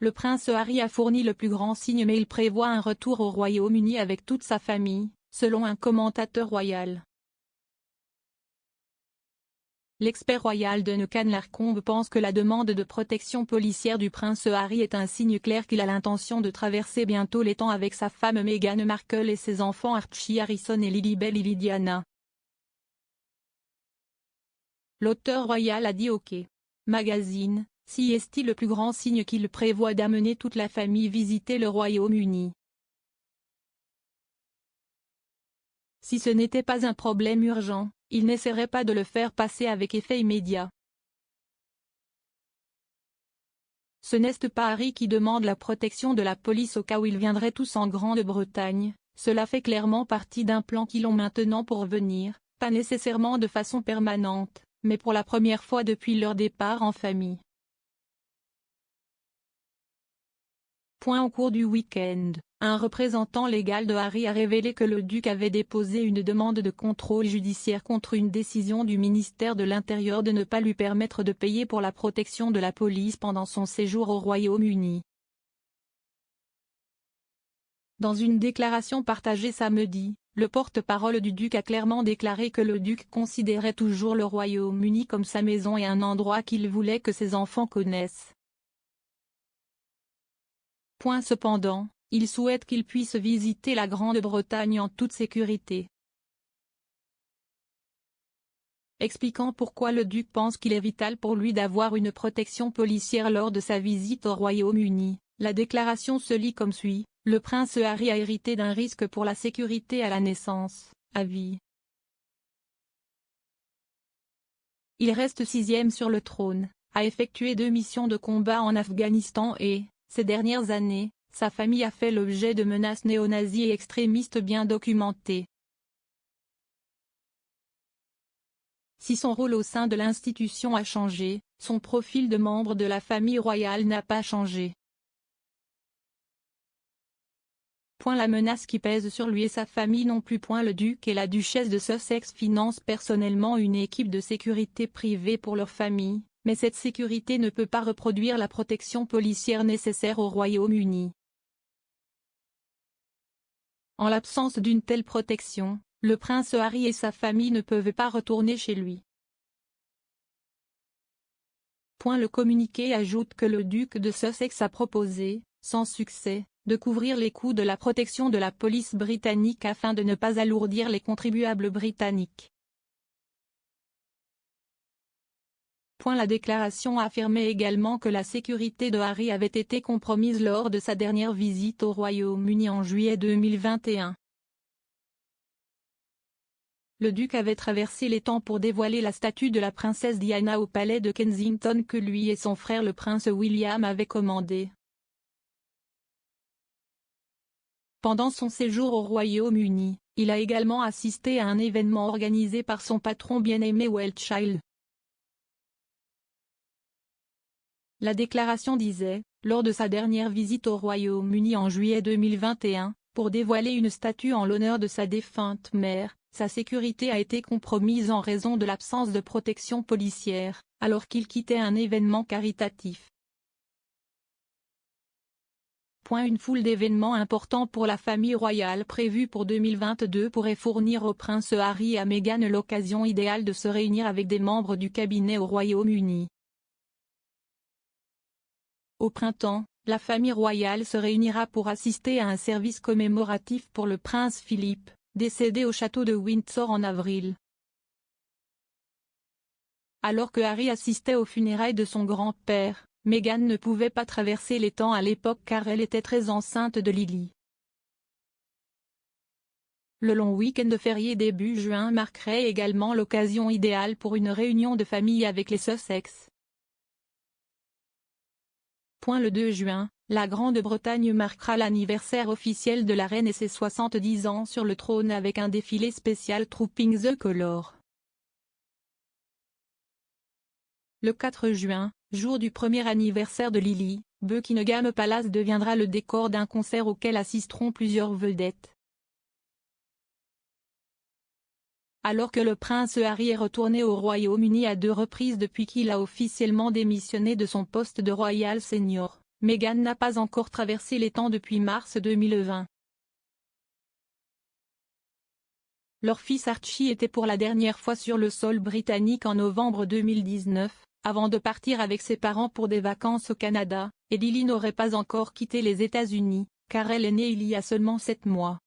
Le prince Harry a fourni le plus grand signe mais il prévoit un retour au Royaume-Uni avec toute sa famille, selon un commentateur royal. L'expert royal Duncan Lacombe pense que la demande de protection policière du prince Harry est un signe clair qu'il a l'intention de traverser bientôt les temps avec sa femme Meghan Markle et ses enfants Archie Harrison et Lilibet Lily Diana. L'auteur royal a dit OK. Magazine, si est-il le plus grand signe qu'il prévoit d'amener toute la famille visiter le Royaume-Uni. Si ce n'était pas un problème urgent, il n'essaierait pas de le faire passer avec effet immédiat. Ce n'est pas Harry qui demande la protection de la police au cas où ils viendraient tous en Grande-Bretagne, cela fait clairement partie d'un plan qu'ils ont maintenant pour venir, pas nécessairement de façon permanente, mais pour la première fois depuis leur départ en famille. Au cours du week-end, un représentant légal de Harry a révélé que le duc avait déposé une demande de contrôle judiciaire contre une décision du ministère de l'Intérieur de ne pas lui permettre de payer pour la protection de la police pendant son séjour au Royaume-Uni. Dans une déclaration partagée samedi, le porte-parole du duc a clairement déclaré que le duc considérait toujours le Royaume-Uni comme sa maison et un endroit qu'il voulait que ses enfants connaissent. Cependant, il souhaite qu'ils puissent visiter la Grande-Bretagne en toute sécurité. Expliquant pourquoi le duc pense qu'il est vital pour lui d'avoir une protection policière lors de sa visite au Royaume-Uni, la déclaration se lit comme suit: le prince Harry a hérité d'un risque pour la sécurité à la naissance, à vie. Il reste 6e sur le trône, a effectué 2 missions de combat en Afghanistan et, ces dernières années, sa famille a fait l'objet de menaces néo-nazis et extrémistes bien documentées. Si son rôle au sein de l'institution a changé, son profil de membre de la famille royale n'a pas changé. La menace qui pèse sur lui et sa famille non plus. Le duc et la duchesse de Sussex financent personnellement une équipe de sécurité privée pour leur famille, mais cette sécurité ne peut pas reproduire la protection policière nécessaire au Royaume-Uni. En l'absence d'une telle protection, le prince Harry et sa famille ne peuvent pas retourner chez lui. Le communiqué ajoute que le duc de Sussex a proposé, sans succès, de couvrir les coûts de la protection de la police britannique afin de ne pas alourdir les contribuables britanniques. La déclaration affirmait également que la sécurité de Harry avait été compromise lors de sa dernière visite au Royaume-Uni en juillet 2021. Le duc avait traversé les temps pour dévoiler la statue de la princesse Diana au palais de Kensington que lui et son frère le prince William avaient commandée. Pendant son séjour au Royaume-Uni, il a également assisté à un événement organisé par son patron bien-aimé Rothschild. La déclaration disait, lors de sa dernière visite au Royaume-Uni en juillet 2021, pour dévoiler une statue en l'honneur de sa défunte mère, sa sécurité a été compromise en raison de l'absence de protection policière, alors qu'il quittait un événement caritatif. Une foule d'événements importants pour la famille royale prévus pour 2022 pourraient fournir au prince Harry et à Meghan l'occasion idéale de se réunir avec des membres du cabinet au Royaume-Uni. Au printemps, la famille royale se réunira pour assister à un service commémoratif pour le prince Philippe, décédé au château de Windsor en avril. Alors que Harry assistait aux funérailles de son grand-père, Meghan ne pouvait pas traverser les temps à l'époque car elle était très enceinte de Lily. Le long week-end férié début juin marquerait également l'occasion idéale pour une réunion de famille avec les Sussex. Le 2 juin, la Grande-Bretagne marquera l'anniversaire officiel de la reine et ses 70 ans sur le trône avec un défilé spécial Trooping the Colour. Le 4 juin, jour du premier anniversaire de Lily, Buckingham Palace deviendra le décor d'un concert auquel assisteront plusieurs vedettes. Alors que le prince Harry est retourné au Royaume-Uni à 2 reprises depuis qu'il a officiellement démissionné de son poste de Royal Senior, Meghan n'a pas encore traversé les temps depuis mars 2020. Leur fils Archie était pour la dernière fois sur le sol britannique en novembre 2019, avant de partir avec ses parents pour des vacances au Canada, et Lily n'aurait pas encore quitté les États-Unis, car elle est née il y a seulement 7 mois.